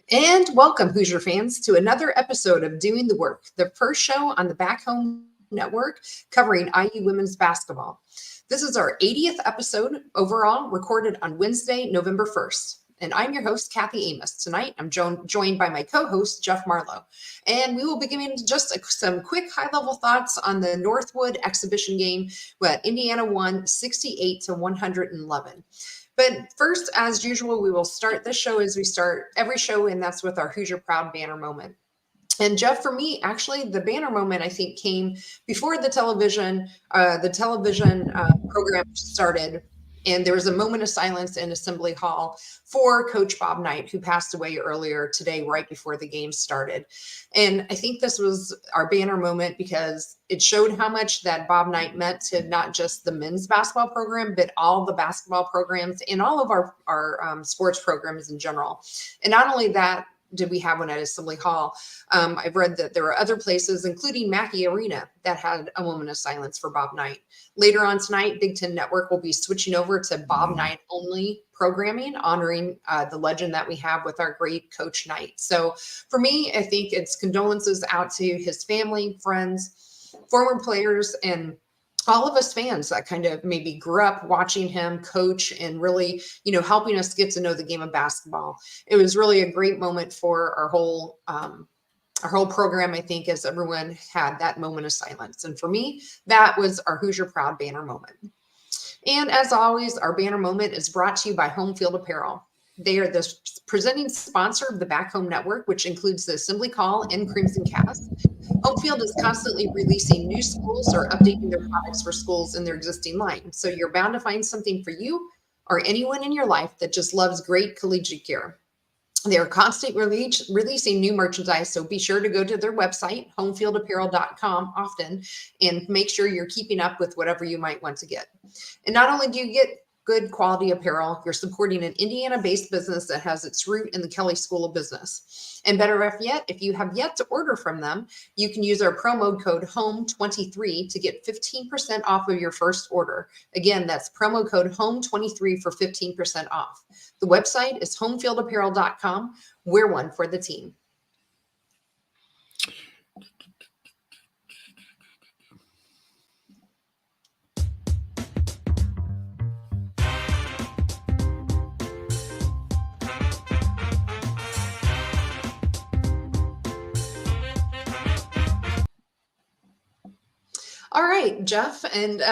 And welcome, Hoosier fans, to another episode of Doing the Work, the first show on the Back Home Network covering IU women's basketball. This is our 80th episode overall, recorded on Wednesday, November 1st. And I'm your host, Kathy Amos. Tonight, I'm joined by my co-host, Jeff Marlowe. And we will be giving just some quick high-level thoughts on the Northwood exhibition game, where Indiana won 68-111. But first, as usual, we will start the show as we start every show, and that's with our Hoosier Proud banner moment. And Jeff, for me, actually, the banner moment, I think, came before the television program started. And there was a moment of silence in Assembly Hall for Coach Bob Knight, who passed away earlier today, right before the game started. And I think this was our banner moment because it showed how much that Bob Knight meant to not just the men's basketball program, but all the basketball programs and all of our sports programs in general. And not only that, did we have one at Assembly Hall? I've read that there are other places, including Mackey Arena, that had a moment of silence for Bob Knight. Later on tonight, Big Ten Network will be switching over to Bob Knight only programming, honoring the legend that we have with our great Coach Knight. So for me, I think it's condolences out to his family, friends, former players, and all of us fans that kind of maybe grew up watching him coach and really, helping us get to know the game of basketball. It was really a great moment for our whole program, I think, as everyone had that moment of silence. And for me, that was our Hoosier Proud banner moment. And as always, our banner moment is brought to you by Home Field Apparel. They are the presenting sponsor of the Back Home Network, which includes the Assembly Call and Crimson Cast. Home Field is constantly releasing new schools or updating their products for schools in their existing line. So you're bound to find something for you or anyone in your life that just loves great collegiate gear. They are constantly releasing new merchandise, so be sure to go to their website, homefieldapparel.com, often, and make sure you're keeping up with whatever you might want to get. And not only do you get good quality apparel, you're supporting an Indiana-based business that has its root in the Kelley School of Business. And better yet, if you have yet to order from them, you can use our promo code HOME23 to get 15% off of your first order. Again, that's promo code HOME23 for 15% off. The website is homefieldapparel.com. Wear one for the team. All right, Jeff, and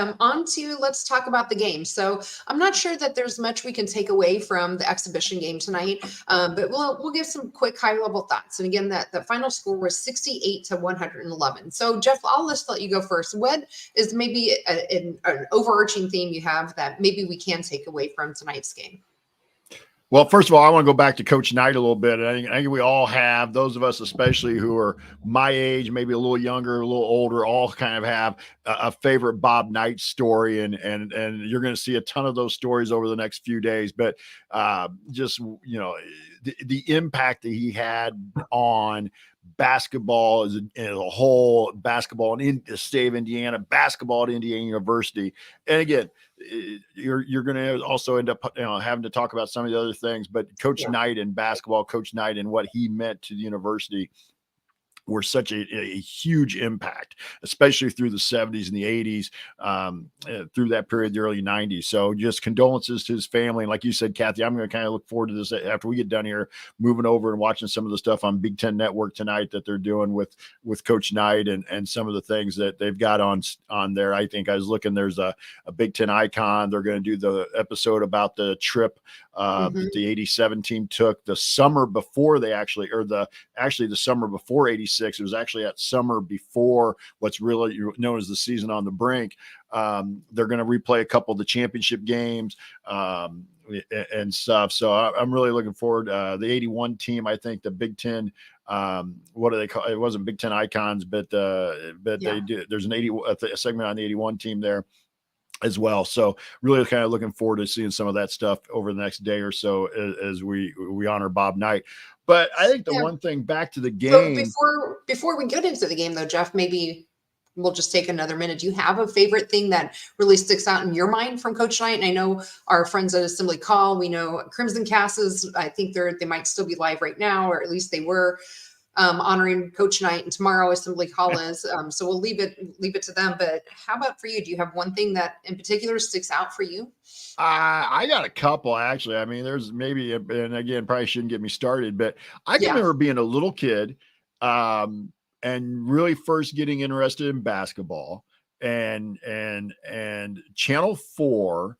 let's talk about the game. So I'm not sure that there's much we can take away from the exhibition game tonight, but we'll give some quick high-level thoughts. And again, the final score was 68-111. So Jeff, I'll just let you go first. What is maybe an overarching theme you have that maybe we can take away from tonight's game? Well, first of all, I want to go back to Coach Knight a little bit. I think we all have, those of us especially who are my age, maybe a little younger, a little older, all kind of have a favorite Bob Knight story, and you're going to see a ton of those stories over the next few days. But the impact that he had on basketball as a whole, basketball in the state of Indiana, basketball at Indiana University, and again, you're going to also end up having to talk about some of the other things, but Coach Knight in basketball, Coach Knight and what he meant to the university were such a huge impact, especially through the 70s and the 80s, through that period, the early 90s. So just condolences to his family. And like you said, Kathy, I'm going to kind of look forward to this after we get done here, moving over and watching some of the stuff on Big Ten Network tonight that they're doing with Coach Knight and some of the things that they've got on there. I think I was looking, there's a Big Ten icon. They're going to do the episode about the trip that the 87 team took the summer before the summer before 86. It was actually that summer before what's really known as the season on the brink. They're going to replay a couple of the championship games and stuff. So I'm really looking forward. The 81 team, I think the Big Ten, what do they call it? It wasn't Big Ten icons, but they do. There's a segment on the 81 team there as well. So really kind of looking forward to seeing some of that stuff over the next day or so as we honor Bob Knight. But I think the one thing back to the game. So before we get into the game, though, Jeff, maybe we'll just take another minute. Do you have a favorite thing that really sticks out in your mind from Coach Knight? And I know our friends at Assembly Call, we know Crimson Casses, I think they might still be live right now, or at least they were, honoring Coach Knight, and tomorrow Assembly Call is. So we'll leave it to them. But how about for you? Do you have one thing that in particular sticks out for you? I got a couple, actually. I mean, there's maybe, and again, probably shouldn't get me started, but I can Yeah. remember being a little kid, and really first getting interested in basketball, and Channel 4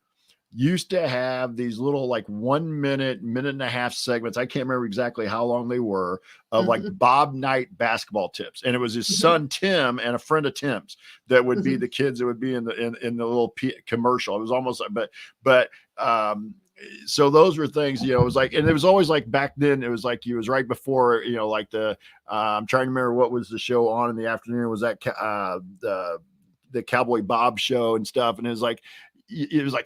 used to have these little like 1 minute, minute and a half segments. I can't remember exactly how long they were, of like Bob Knight basketball tips. And it was his son, Tim, and a friend of Tim's that would be the kids that would be in the little commercial. It was almost, so those were things, it was like, and it was always like back then, it was like, he was right before, like I'm trying to remember what was the show on in the afternoon. Was that the Cowboy Bob show and stuff. And it was like,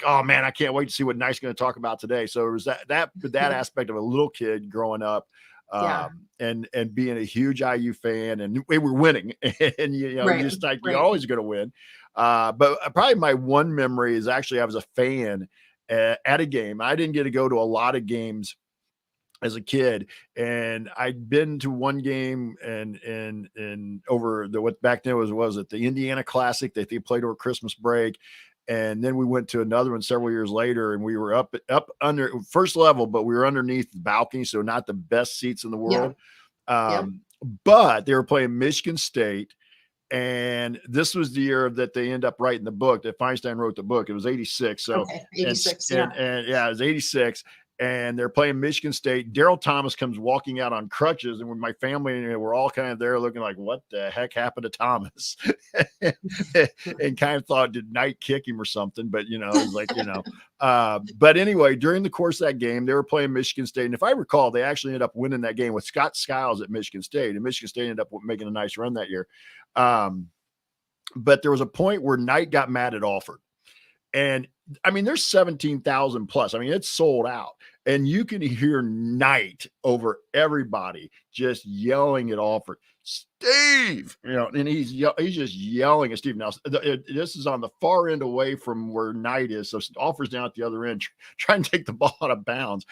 oh man, I can't wait to see what Knight's going to talk about today. So it was that aspect of a little kid growing up, and being a huge IU fan, and we were winning, and just like, you're always going to win. But probably my one memory is actually I was a fan at a game. I didn't get to go to a lot of games as a kid, and I'd been to one game and over what back then was it the Indiana Classic that they played over Christmas break. And then we went to another one several years later, and we were up under first level, but we were underneath the balcony, so not the best seats in the world. But they were playing Michigan State, and this was the year that they end up writing the book that Feinstein wrote the book. It was 86. So 86. And it was 86. And they're playing Michigan State. Daryl Thomas comes walking out on crutches, and when my family we're all kind of there looking like, what the heck happened to Thomas? And kind of thought, did Knight kick him or something? But it was like, but anyway, during the course of that game, they were playing Michigan State. And if I recall, they actually ended up winning that game with Scott Skiles at Michigan State. And Michigan State ended up making a nice run that year. But there was a point where Knight got mad at Alford. And I mean, there's 17,000 plus. I mean, it's sold out, and you can hear Knight over everybody just yelling at Alford, Steve, and he's just yelling at Steve. Now, this is on the far end away from where Knight is. So Alford's down at the other end, trying to take the ball out of bounds.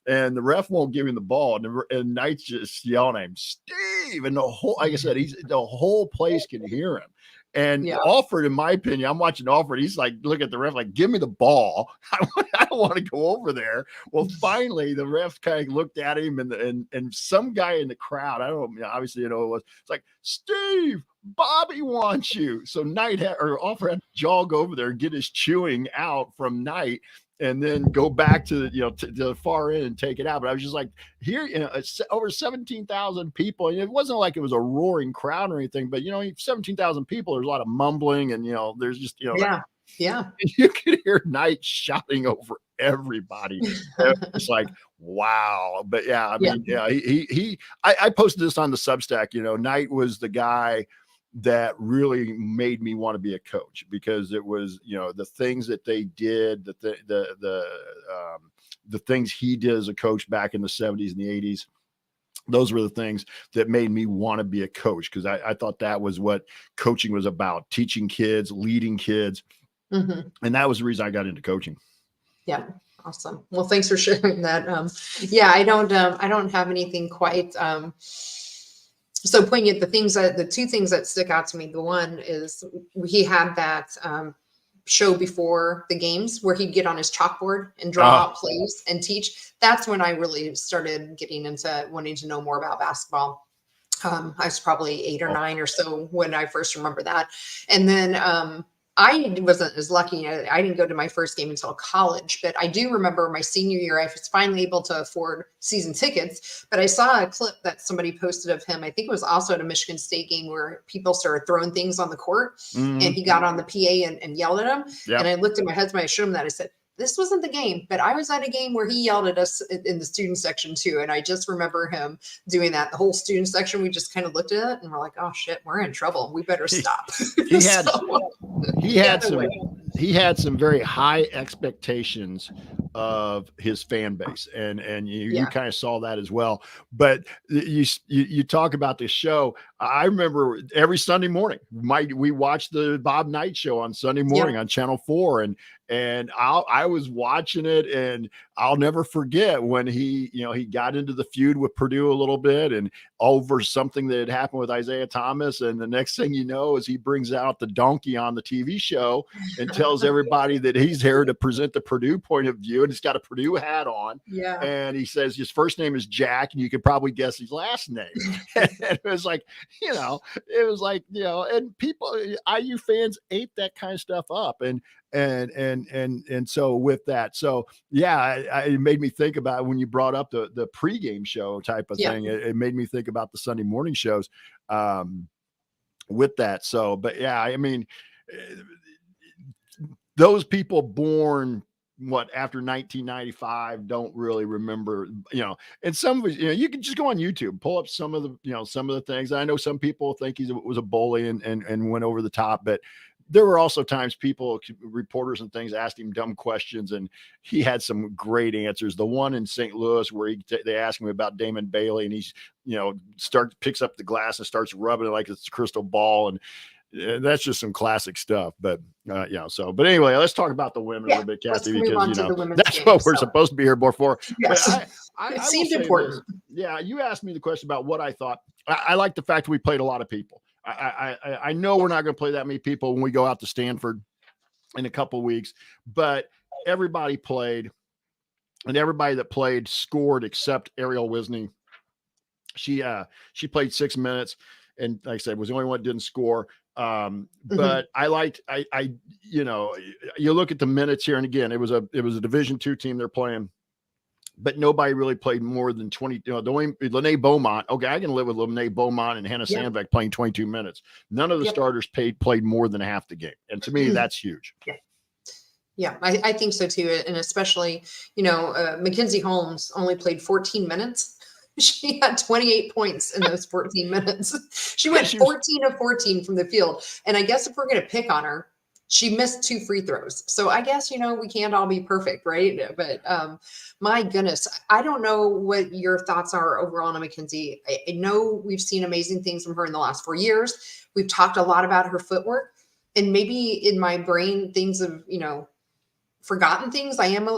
And the ref won't give him the ball, and Knight's just yelling at him, Steve. And like I said, the whole place can hear him. And Alford, in my opinion, I'm watching Alford. He's like, look at the ref, like, give me the ball. I don't want to go over there. Well, finally, the ref kind of looked at him, and some guy in the crowd, I don't know, obviously, it was. It's like, Steve, Bobby wants you. So Alford had to jog over there and get his chewing out from Knight, and then go back to the far end and take it out. But I was just like, here, it's over 17,000 people. And it wasn't like it was a roaring crowd or anything, but 17,000 people, there's a lot of mumbling, and there's just you could hear Knight shouting over everybody. It's like, wow. But I mean, I posted this on the Substack. Knight was the guy that really made me want to be a coach, because it was, the things that they did, the things he did as a coach back in the 70s and the 80s. Those were the things that made me want to be a coach, because I thought that was what coaching was about: teaching kids, leading kids. And that was the reason I got into coaching. Yeah. Awesome. Well, thanks for sharing that. I don't have anything quite, so poignant. The two things that stick out to me, the one is he had that show before the games where he'd get on his chalkboard and draw out plays and teach. That's when I really started getting into wanting to know more about basketball. I was probably 8 or 9 or so when I first remember that. And then I wasn't as lucky. I didn't go to my first game until college, but I do remember my senior year, I was finally able to afford season tickets, but I saw a clip that somebody posted of him. I think it was also at a Michigan State game where people started throwing things on the court, and he got on the PA and yelled at him. And I looked at my husband, I showed him that. I said, this wasn't the game, but I was at a game where he yelled at us in the student section too. And I just remember him doing that. The whole student section, we just kind of looked at it and we're like, oh shit, we're in trouble. We better stop. He had some very high expectations of his fan base, and you Yeah. kind of saw that as well. But you talk about this show. I remember every Sunday morning, we watched the Bob Knight show on Sunday morning on Channel 4, and I was watching it, and I'll never forget when he got into the feud with Purdue a little bit, and over something that had happened with Isaiah Thomas, and the next thing you know is he brings out the donkey on the TV show and tells everybody that he's here to present the Purdue point of view, and he's got a Purdue hat on. Yeah. And he says his first name is Jack, and you could probably guess his last name. And it was like, and people, IU fans ate that kind of stuff up. And so with that, so yeah, it made me think about when you brought up the pregame show type of thing. It made me think about the Sunday morning shows with that. So, but yeah, I mean, those people born after 1995 don't really remember, and some of it, you can just go on YouTube, pull up some of the things. I know some people think he was a bully and went over the top, but there were also times reporters and things asked him dumb questions, and he had some great answers. The one in St. Louis where they asked him about Damon Bailey, and he's, picks up the glass and starts rubbing it like it's a crystal ball. And that's just some classic stuff. But but anyway, let's talk about the women a little bit, Kathy, because that's what we're supposed to be here for. Yes. But I seemed important. Yeah, you asked me the question about what I thought. I like the fact that we played a lot of people. I know we're not going to play that many people when we go out to Stanford in a couple of weeks, but everybody played, and everybody that played scored except Ariel Wisney. She played 6 minutes, and like I said, was the only one that didn't score. But I liked, you look at the minutes here, and again, it was a Division II team they're playing, but nobody really played more than 20. The only Lene Beaumont. Okay, I can live with Lene Beaumont and Hannah Sandbeck playing 22 minutes. None of the starters played more than half the game, and to me, that's huge. Yeah, I think so too, and especially Mackenzie Holmes only played 14 minutes. She had 28 points in those 14 minutes. She went 14 of 14 from the field. And I guess if we're going to pick on her, she missed 2 free throws. So I guess, we can't all be perfect, right? But my goodness, I don't know what your thoughts are overall on Mackenzie. I know we've seen amazing things from her in the last 4 years. We've talked a lot about her footwork. And maybe in my brain, things have, forgotten things. I am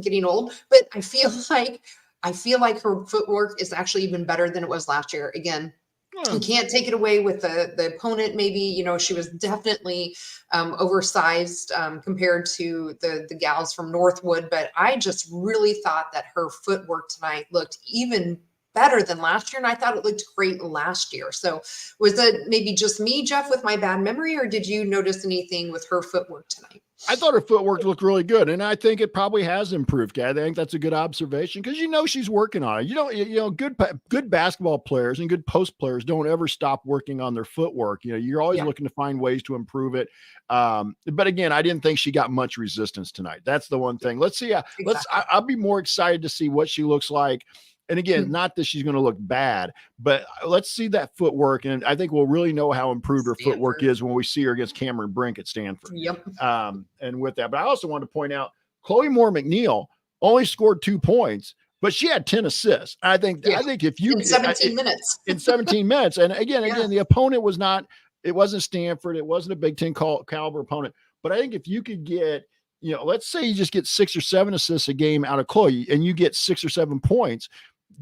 getting old, but I feel like her footwork is actually even better than it was last year. Again, you can't take it away with the opponent. Maybe, she was definitely oversized compared to the gals from Northwood. But I just really thought that her footwork tonight looked even better than last year. And I thought it looked great last year. So was that maybe just me, Jeff, with my bad memory, or did you notice anything with her footwork tonight? I thought her footwork looked really good, and I think it probably has improved, Kat. I think that's a good observation because she's working on it. Good basketball players and good post players don't ever stop working on their footwork. You're always looking to find ways to improve it. But again, I didn't think she got much resistance tonight. That's the one thing. Let's see. I'll be more excited to see what she looks like. And again, not that she's going to look bad, but let's see that footwork. And I think we'll really know how improved her footwork is when we see her against Cameron Brink at Stanford. Yep. And with that, but I also want to point out Chloe Moore McNeil only scored 2 points, but she had 10 assists. I think if you in 17 minutes, and again, the opponent it wasn't Stanford. It wasn't a Big Ten caliber opponent, but I think if you could get, let's say you just get 6 or 7 assists a game out of Chloe and you get 6 or 7 points,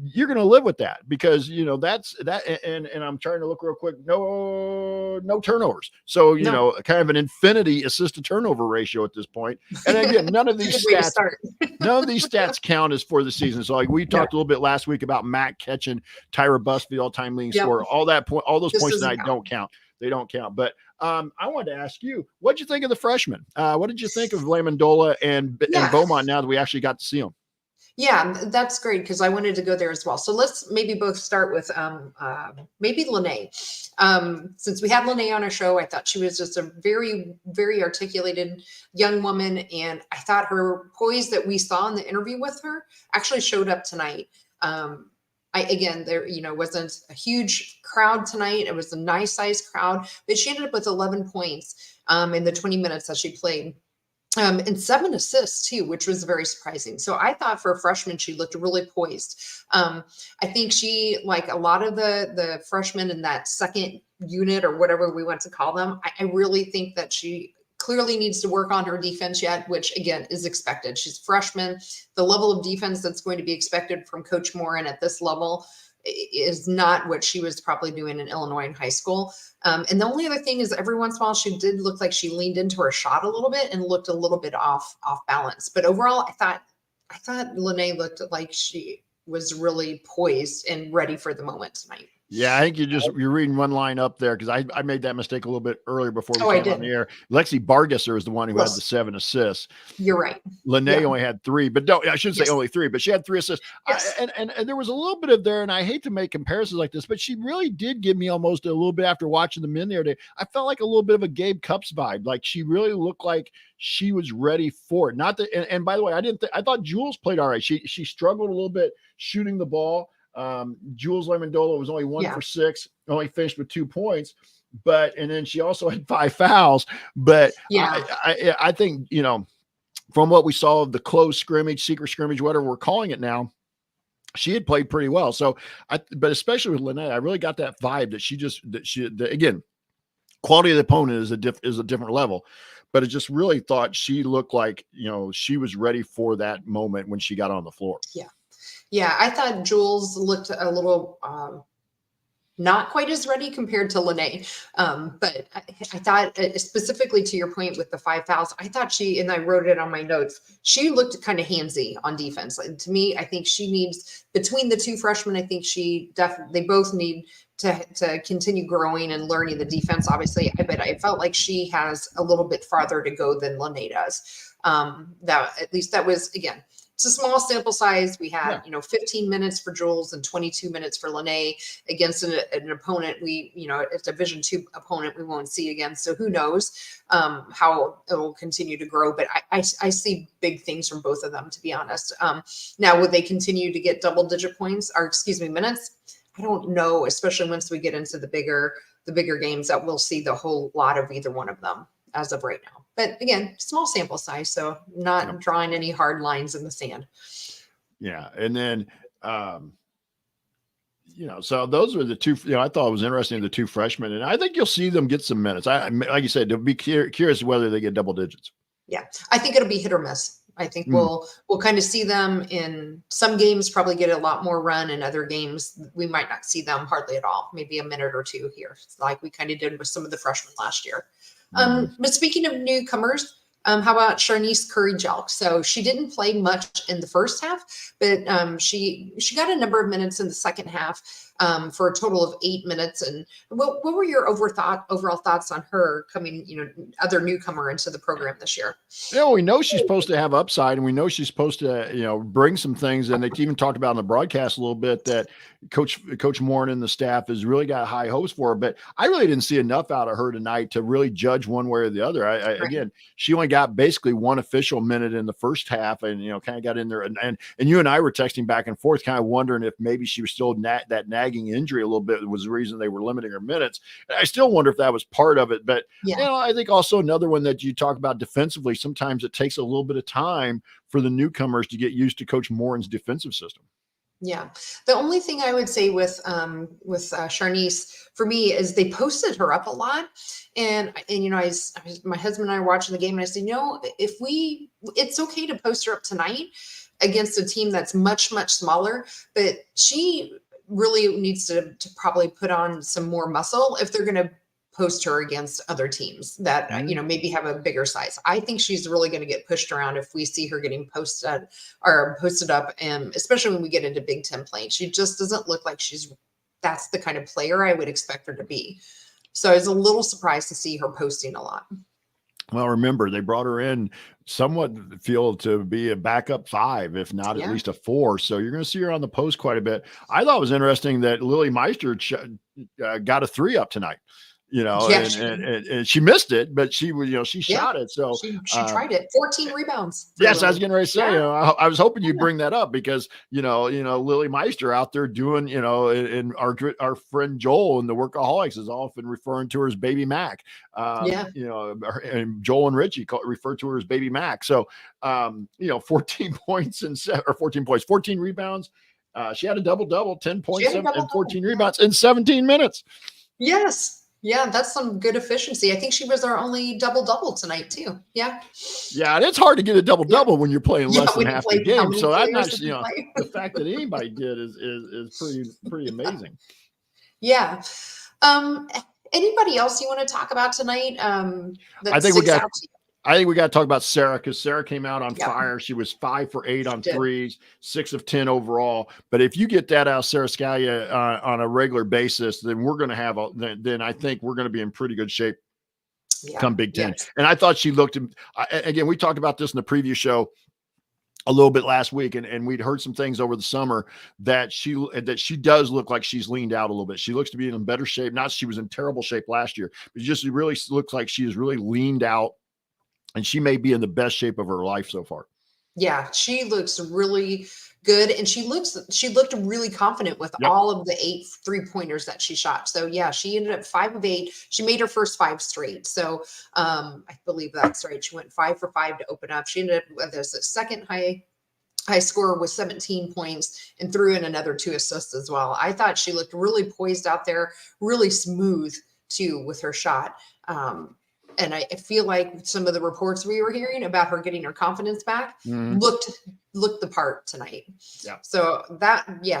you're going to live with that because, that's that. And I'm trying to look real quick. No turnovers. So, kind of an infinity assist to turnover ratio at this point. And again, none of these stats count as for the season. So like we talked a little bit last week about Matt catching Tyra Busby, all-time leading scorer, all those points tonight don't count. They don't count. But I wanted to ask you, what'd you think of the freshmen? What did you think of Lamendola and Beaumont now that we actually got to see them? Yeah, that's great because I wanted to go there as well. So let's maybe both start with maybe Lene. Since we have Lene on our show, I thought she was just a very, very articulated young woman. And I thought her poise that we saw in the interview with her actually showed up tonight. There wasn't a huge crowd tonight. It was a nice sized crowd, but she ended up with 11 points in the 20 minutes that she played. And 7 assists too, which was very surprising. So I thought for a freshman, she looked really poised. I think she, like a lot of the freshmen in that second unit or whatever we want to call them, I really think that she clearly needs to work on her defense yet, which again is expected. She's a freshman. The level of defense that's going to be expected from Coach Morin at this level is not what she was probably doing in Illinois in high school. And the only other thing is every once in a while she did look like she leaned into her shot a little bit and looked a little bit off balance. But overall, I thought Lene looked like she was really poised and ready for the moment tonight. Yeah, I think you're reading one line up there because I made that mistake a little bit earlier before we came on the air. Lexi Bargesser is the one who had the 7 assists. You're right. Lene only had 3, but no, I shouldn't say only 3, but she had 3 assists. Yes. And there was a little bit of there, and I hate to make comparisons like this, but she really did give me almost a little bit after watching the men the other day. I felt like a little bit of a Gabe Cupps vibe. Like she really looked like she was ready for it. Not that, and by the way, I thought Jules played all right. She struggled a little bit shooting the ball. Jules Lemondola was only 1 for 6, only finished with 2 points, and then she also had 5 fouls. But I think, from what we saw of the closed scrimmage, secret scrimmage, whatever we're calling it now, she had played pretty well. So but especially with Lene, I really got that vibe that again, quality of the opponent is a different level, but I just really thought she looked like, she was ready for that moment when she got on the floor. Yeah, I thought Jules looked a little not quite as ready compared to Lene. But I thought specifically to your point with the 5 fouls, I thought and I wrote it on my notes, she looked kind of handsy on defense. And to me, I think she needs, between the 2 freshmen, I think they both need to continue growing and learning the defense, obviously. But I felt like she has a little bit farther to go than Lene does. That was, again, it's a small sample size. We had, 15 minutes for Jules and 22 minutes for Lene against an opponent a Division II opponent we won't see again. So who knows how it will continue to grow. But I see big things from both of them, to be honest. Now, would they continue to get double-digit minutes? I don't know, especially once we get into the bigger games, that we'll see the whole lot of either one of them as of right now. But again, small sample size, so not drawing any hard lines in the sand. Yeah. And then, so those were the 2, I thought it was interesting, the 2 freshmen, and I think you'll see them get some minutes. Like you said, they'll be curious whether they get double digits. Yeah. I think it'll be hit or miss. I think we'll kind of see them in some games, probably get a lot more run, and other games we might not see them hardly at all, maybe a minute or 2 here, like we kind of did with some of the freshmen last year. But speaking of newcomers, how about Charnice Curry-Jelk? So she didn't play much in the first half, but she got a number of minutes in the second half for a total of 8 minutes. And what were your overall thoughts on her coming, other newcomer into the program this year? We know she's supposed to have upside, and we know she's supposed to, bring some things. And they even talked about in the broadcast a little bit that Coach Morin and the staff has really got high hopes for her. But I really didn't see enough out of her tonight to really judge one way or the other. Again, she only got basically 1 official minute in the first half, and kind of got in there. And you and I were texting back and forth, kind of wondering if maybe she was still that nagging injury a little bit was the reason they were limiting her minutes. And I still wonder if that was part of it. But I think also another one that you talk about defensively, sometimes it takes a little bit of time for the newcomers to get used to Coach Morin's defensive system. Yeah. The only thing I would say with Charnice for me is they posted her up a lot. And my husband and I were watching the game, and I said, it's okay to post her up tonight against a team that's much, much smaller, but she really needs to probably put on some more muscle if they're going to post her against other teams that, maybe have a bigger size. I think she's really going to get pushed around if we see her getting posted up. And especially when we get into Big Ten play, she just doesn't look like that's the kind of player I would expect her to be. So I was a little surprised to see her posting a lot. Well, remember, they brought her in somewhat feel to be a backup 5, if not at least a 4. So you're going to see her on the post quite a bit. I thought it was interesting that Lily Meister got a 3 up tonight. Yeah, and she missed it, but she was, she shot it. So she tried it. 14 rebounds. yes, I was getting ready to say, Yeah. I was hoping you'd bring that up because, Lily Meister out there doing, and our friend Joel in the Workaholics is often referring to her as Baby Mac. And Joel and Richie refer to her as Baby Mac. So, 14 points or 14 points, 14 rebounds. She had a double-double, 10 points and 14 rebounds in 17 minutes. Yes. Yeah, that's some good efficiency. I think she was our only double-double tonight too. Yeah. Yeah, and it's hard to get a double-double when you're playing less than half the game. So I'm not, the fact that anybody did is pretty amazing. Yeah. Anybody else you want to talk about tonight? I think we got to talk about Sarah, because Sarah came out on fire. She was 5 for 8 on threes, 6 of 10 overall. But if you get that out of Sarah Scalia on a regular basis, then we're going to have then I think we're going to be in pretty good shape come Big Ten. Yes. And I thought she looked, again, we talked about this in the preview show a little bit last week, and we'd heard some things over the summer that she does look like she's leaned out a little bit. She looks to be in better shape. Not she was in terrible shape last year, but just really looks like she is really leaned out. And she may be in the best shape of her life so far. Yeah, she looks really good. And she looked really confident with all of the 8 3-pointers that she shot. So yeah, she ended up 5 of 8. She made her first 5 straight. So I believe that's right. She went 5 for 5 to open up. She ended up with a second high score with 17 points and threw in another 2 assists as well. I thought she looked really poised out there, really smooth too with her shot. And I feel like some of the reports we were hearing about her getting her confidence back looked the part tonight. Yeah. So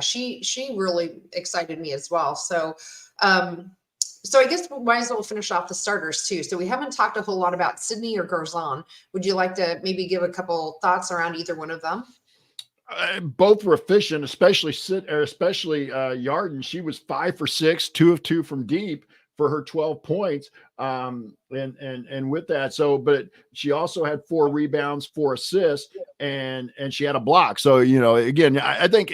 she really excited me as well. So, so I guess we might as well finish off the starters too. So we haven't talked a whole lot about Sydney or Garzon. Would you like to maybe give a couple thoughts around either one of them? Both were efficient, especially Yarden. She was 5 for 6, 2 of 2 from deep for her 12 points. And with that, but she also had 4 rebounds, 4 assists, and she had a block. So, again, I think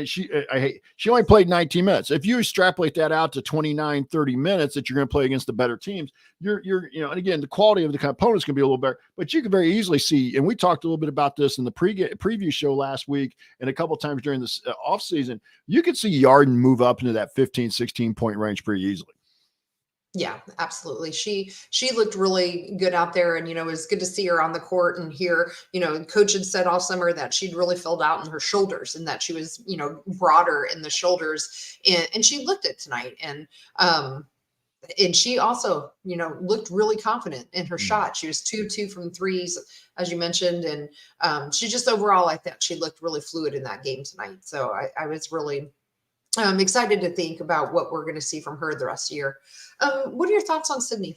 she only played 19 minutes. If you extrapolate that out to 29, 30 minutes that you're going to play against the better teams, and again, the quality of the components can be a little better, but you can very easily see, and we talked a little bit about this in the preview show last week and a couple of times during this off season, you could see Yarden move up into that 15, 16 point range pretty easily. Yeah, absolutely. She looked really good out there, and it was good to see her on the court and hear, coach had said all summer that she'd really filled out in her shoulders and that she was, broader in the shoulders, and she looked it tonight. And she also, looked really confident in her shot. She was 2-2 from threes, as you mentioned. And she just overall, I thought she looked really fluid in that game tonight. So I was really excited to think about what we're going to see from her the rest of the year. What are your thoughts on Sydney?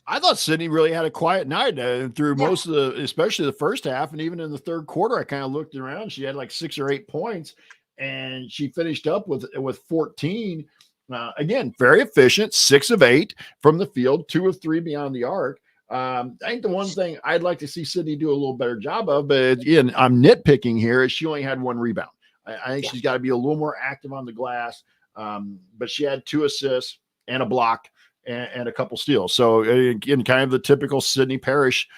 I thought Sydney really had a quiet night through most of especially the first half. And even in the third quarter, I kind of looked around. She had like 6 or 8 points and she finished up with 14. Again, very efficient, 6 of 8 from the field, 2 of 3 beyond the arc. I think the one thing I'd like to see Sydney do a little better job of, but again, I'm nitpicking here, is she only had 1 rebound. I think she's got to be a little more active on the glass. But she had 2 assists and a block and a couple steals. So again, kind of the typical Sydney Parrish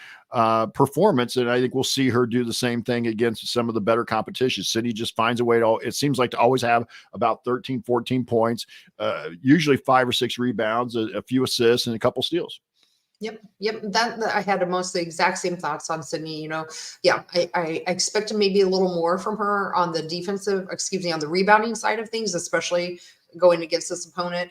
performance. And I think we'll see her do the same thing against some of the better competition. Sydney just finds a way it seems like to always have about 13, 14 points, usually 5 or 6 rebounds, a few assists and a couple steals. Yep. That I had almost the exact same thoughts on Sydney. I expected maybe a little more from her on the on the rebounding side of things, especially going against this opponent.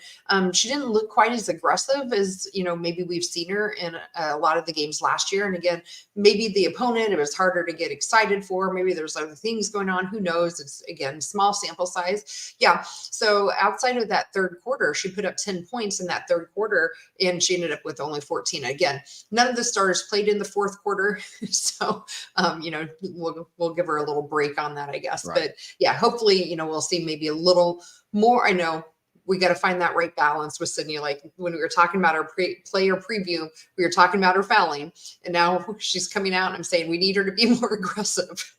She didn't look quite as aggressive as, maybe we've seen her in a lot of the games last year. And again, maybe the opponent, it was harder to get excited for. Maybe there's other things going on. Who knows? It's, again, small sample size. Yeah. So outside of that third quarter, she put up 10 points in that third quarter and she ended up with only 14. Again, none of the starters played in the fourth quarter. So, we'll give her a little break on that, I guess. Right. But yeah, hopefully, we'll see maybe a little more. I know we got to find that right balance with Sydney. Like when we were talking about our player preview, we were talking about her fouling, and now she's coming out and I'm saying we need her to be more aggressive.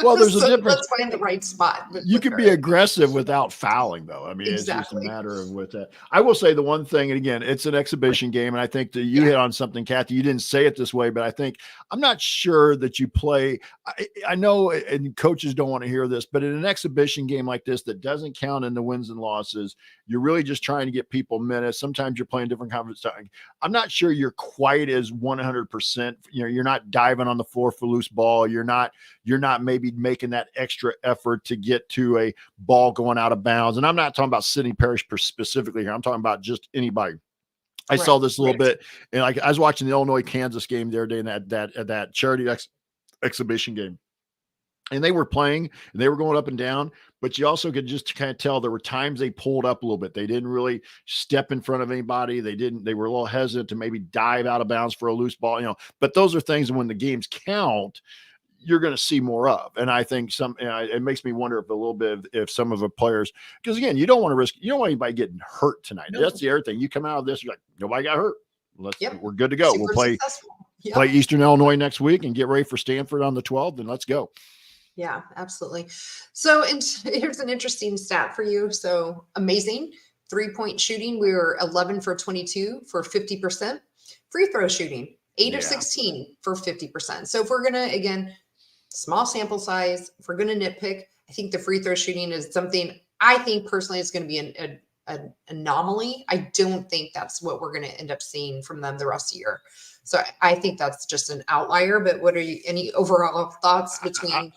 Well, there's a So difference. let's find the right spot. You can be aggressive without fouling, though. I mean, it's just a Exactly. matter of with that. I will say the one thing, and again, it's an exhibition game, and I think that you hit on something, Kathy. You didn't say it this way, but I think I'm not sure that you play. I know, and coaches don't want to hear this, but in an exhibition game like this that doesn't count in the wins and losses, you're really just trying to get people minutes. Sometimes you're playing different conference. I'm not sure you're quite as 100%. You know, you're not diving on the floor for loose ball. You're not maybe making that extra effort to get to a ball going out of bounds. And I'm not talking about Sidney Parrish specifically here. I'm talking about just anybody. I saw this a little bit, and like I was watching the Illinois-Kansas game the other day in that charity exhibition game. And they were playing and they were going up and down, but you also could just kind of tell there were times they pulled up a little bit. They didn't really step in front of anybody. They were a little hesitant to maybe dive out of bounds for a loose ball, you know, but those are things when the games count, you're going to see more of. And I think it makes me wonder if a little bit if some of the players, because again, you don't want anybody getting hurt tonight. No. That's the other thing. You come out of this, you're like, nobody got hurt. We're good to go. We'll play Eastern Illinois next week and get ready for Stanford on the 12th, and let's go. Yeah, absolutely. So here's an interesting stat for you. So amazing 3-point shooting. We were 11 for 22 for 50%. Free throw shooting, 8 of 16 for 50%. So if we're going to, again, small sample size, if we're going to nitpick, I think the free throw shooting is something I think personally is going to be an anomaly. I don't think that's what we're going to end up seeing from them the rest of the year. So I think that's just an outlier. But what are any overall thoughts between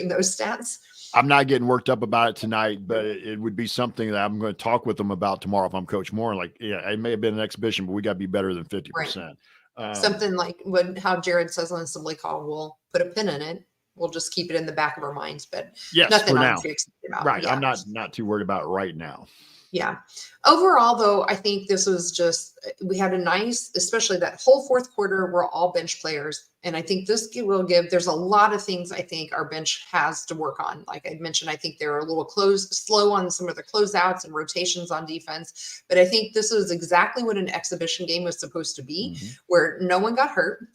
those stats? I'm not getting worked up about it tonight, but it would be something that I'm going to talk with them about tomorrow if I'm Coach Moore. Like, yeah, it may have been an exhibition, but we got to be better than 50%. Right. Something like how Jared says on Assembly Call, we'll put a pin in it. We'll just keep it in the back of our minds, but yes, nothing for I'm now. too excited about. Right. Yeah. I'm not too worried about it right now. Yeah. Overall, though, I think this was we had a nice, especially that whole fourth quarter, we're all bench players. And I think this will there's a lot of things I think our bench has to work on. Like I mentioned, I think they're a little slow on some of the closeouts and rotations on defense. But I think this is exactly what an exhibition game was supposed to be, where no one got hurt.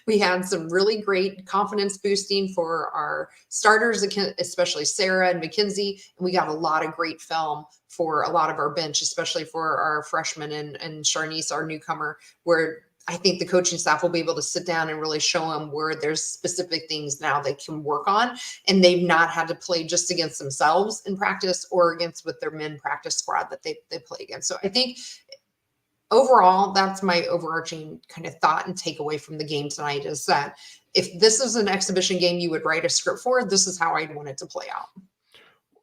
We had some really great confidence boosting for our starters, especially Sarah and Mackenzie. And we got a lot of great film for a lot of our bench, especially for our freshmen and Charnice, our newcomer, where I think the coaching staff will be able to sit down and really show them where there's specific things now they can work on. And they've not had to play just against themselves in practice or against with their men practice squad that they play against. So I think overall, that's my overarching kind of thought and takeaway from the game tonight is that if this is an exhibition game you would write a script for, this is how I'd want it to play out.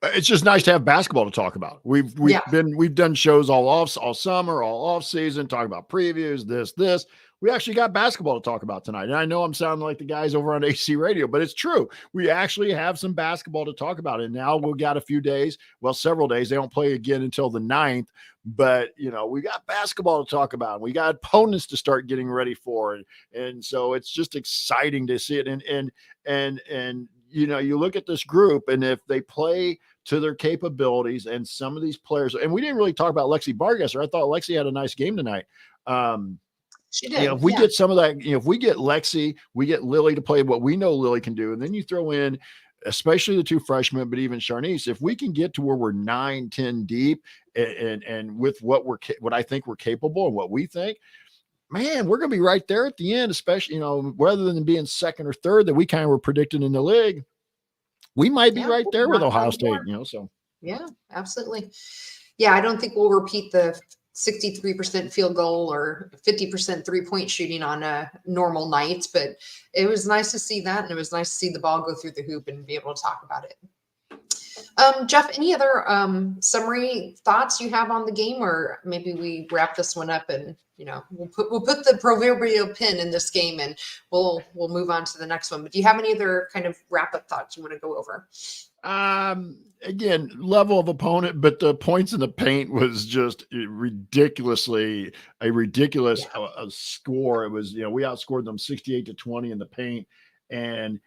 It's just nice to have basketball to talk about. We've done shows all summer, all off season, talking about previews, this. We actually got basketball to talk about tonight. And I know I'm sounding like the guys over on AC radio, but it's true. We actually have some basketball to talk about. And now we've got a few days, several days. They don't play again until the 9th, but we got basketball to talk about. We got opponents to start getting ready for it. And so it's just exciting to see it. And you look at this group, and if they play to their capabilities, and some of these players, and we didn't really talk about Lexi Bargesser. I thought Lexi had a nice game tonight. She did. If we get some of that, if we get Lexi, we get Lily to play what we know Lily can do, and then you throw in, especially the two freshmen, but even Charnice, if we can get to where we're 9-10 deep, and with what I think we're capable and what we think, man, we're going to be right there at the end, especially, rather than being second or third that we kind of were predicting in the league. We might be right there with Ohio State, so. Yeah, absolutely. Yeah, I don't think we'll repeat the 63% field goal or 50% 3-point shooting on a normal night, but it was nice to see that. And it was nice to see the ball go through the hoop and be able to talk about it. Jeff, any other summary thoughts you have on the game, or maybe we wrap this one up and we'll put the proverbial pin in this game and we'll move on to the next one. But do you have any other kind of wrap up thoughts you want to go over? Again, level of opponent, but the points in the paint was just ridiculous score. It was, we outscored them 68-20 in the paint, and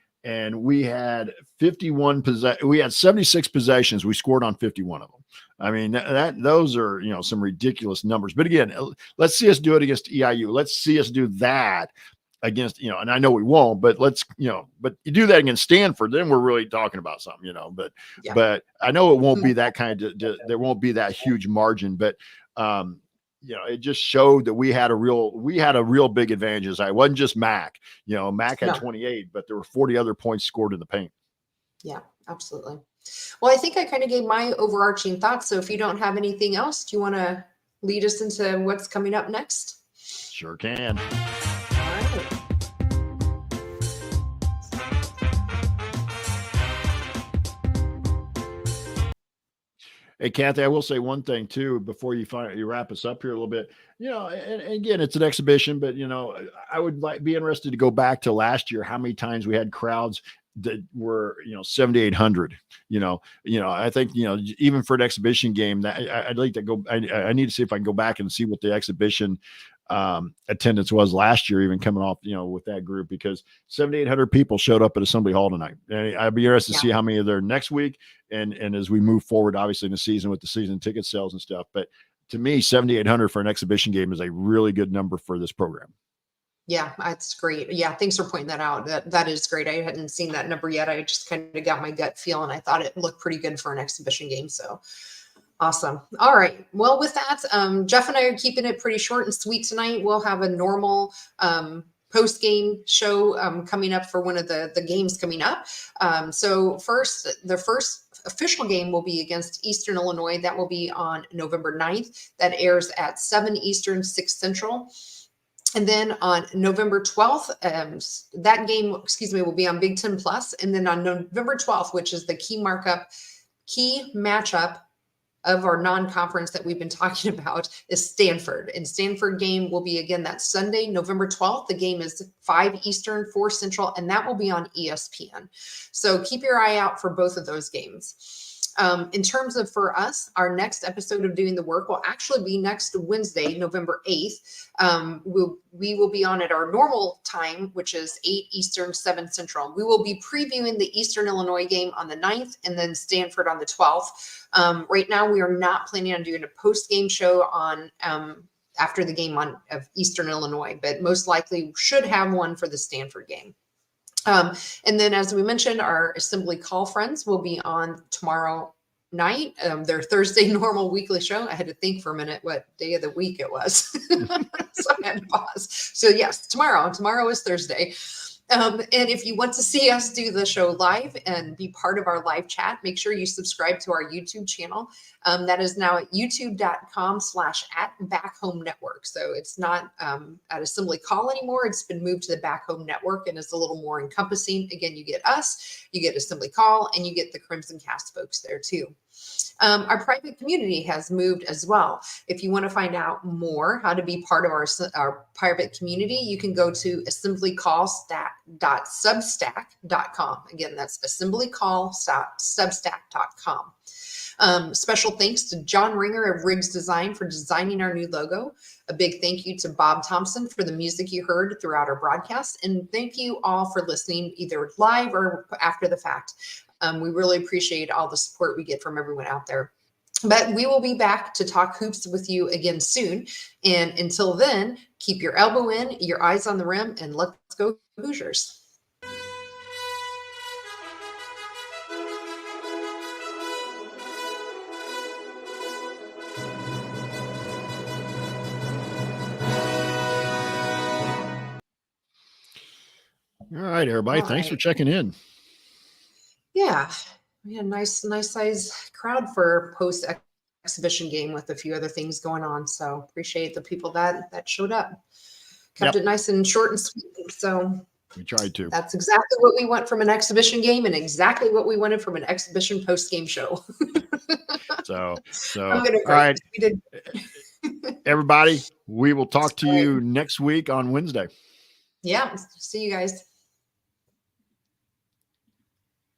we had 76 possessions. We scored on 51 of them. I mean, those are, some ridiculous numbers. But again, let's see us do it against EIU. Let's see us do that against, and I know we won't, but let's, but you do that against Stanford, then we're really talking about something, but I know it won't be that kind of, there won't be that huge margin, but, it just showed that we had a real big advantage. I wasn't just Mac, Mac had 28, but there were 40 other points scored in the paint. Yeah, absolutely. Well, I think I kind of gave my overarching thoughts. So if you don't have anything else, do you want to lead us into what's coming up next? Sure can. All right. Hey, Kathy, I will say one thing too before you wrap us up here a little bit. And again, it's an exhibition, but I would be interested to go back to last year. How many times we had crowds that were 7,800? I think even for an exhibition game, that I'd like to go. I need to see if I can go back and see what the exhibition attendance was last year, even coming off with that group, because 7,800 people showed up at Assembly Hall tonight. And I'd be interested to see how many are there next week, and as we move forward, obviously in the season with the season ticket sales and stuff. But to me, 7,800 for an exhibition game is a really good number for this program. Yeah, that's great. Yeah, thanks for pointing that out. That is great. I hadn't seen that number yet. I just kind of got my gut feel, and I thought it looked pretty good for an exhibition game. So awesome. All right. Well, with that, Jeff and I are keeping it pretty short and sweet tonight. We'll have a normal post game show coming up for one of the games coming up. So the first official game will be against Eastern Illinois. That will be on November 9th. That airs at 7 Eastern, 6 Central. And then on November 12th, that game, will be on Big Ten Plus. And then on November 12th, which is the key matchup of our non-conference that we've been talking about, is Stanford. And Stanford game will be, again, that Sunday, November 12th. The game is 5 Eastern, 4 Central, and that will be on ESPN. So keep your eye out for both of those games. In terms of, for us, our next episode of Doing the Work will actually be next Wednesday, November 8th. We will be on at our normal time, which is 8 Eastern, 7 Central. We will be previewing the Eastern Illinois game on the 9th and then Stanford on the 12th. Right now, we are not planning on doing a post-game show on after the game of Eastern Illinois, but most likely should have one for the Stanford game. And then, as we mentioned, our Assembly Call friends will be on tomorrow night, their Thursday normal weekly show. I had to think for a minute what day of the week it was. So I had to pause. So yes, tomorrow is Thursday. And if you want to see us do the show live and be part of our live chat, make sure you subscribe to our YouTube channel. That is now at youtube.com/@BackHomeNetwork. So it's not at Assembly Call anymore. It's been moved to the Back Home Network and is a little more encompassing. Again, you get us, you get Assembly Call, and you get the Crimson Cast folks there too. Our private community has moved as well. If you want to find out more how to be part of our private community, you can go to assemblycall.substack.com. Again, that's assemblycall.substack.com. Special thanks to John Ringer of Riggs Design for designing our new logo. A big thank you to Bob Thompson for the music you heard throughout our broadcast. And thank you all for listening either live or after the fact. We really appreciate all the support we get from everyone out there. But we will be back to talk hoops with you again soon. And until then, keep your elbow in, your eyes on the rim, and let's go Hoosiers. All right, everybody. Thanks for checking in. Yeah, we had a nice size crowd for post exhibition game with a few other things going on. So appreciate the people that showed up. Kept it nice and short and sweet. So we tried to. That's exactly what we want from an exhibition game and exactly what we wanted from an exhibition post game show. So all right. We did. Everybody, we will talk to you next week on Wednesday. Yeah. See you guys.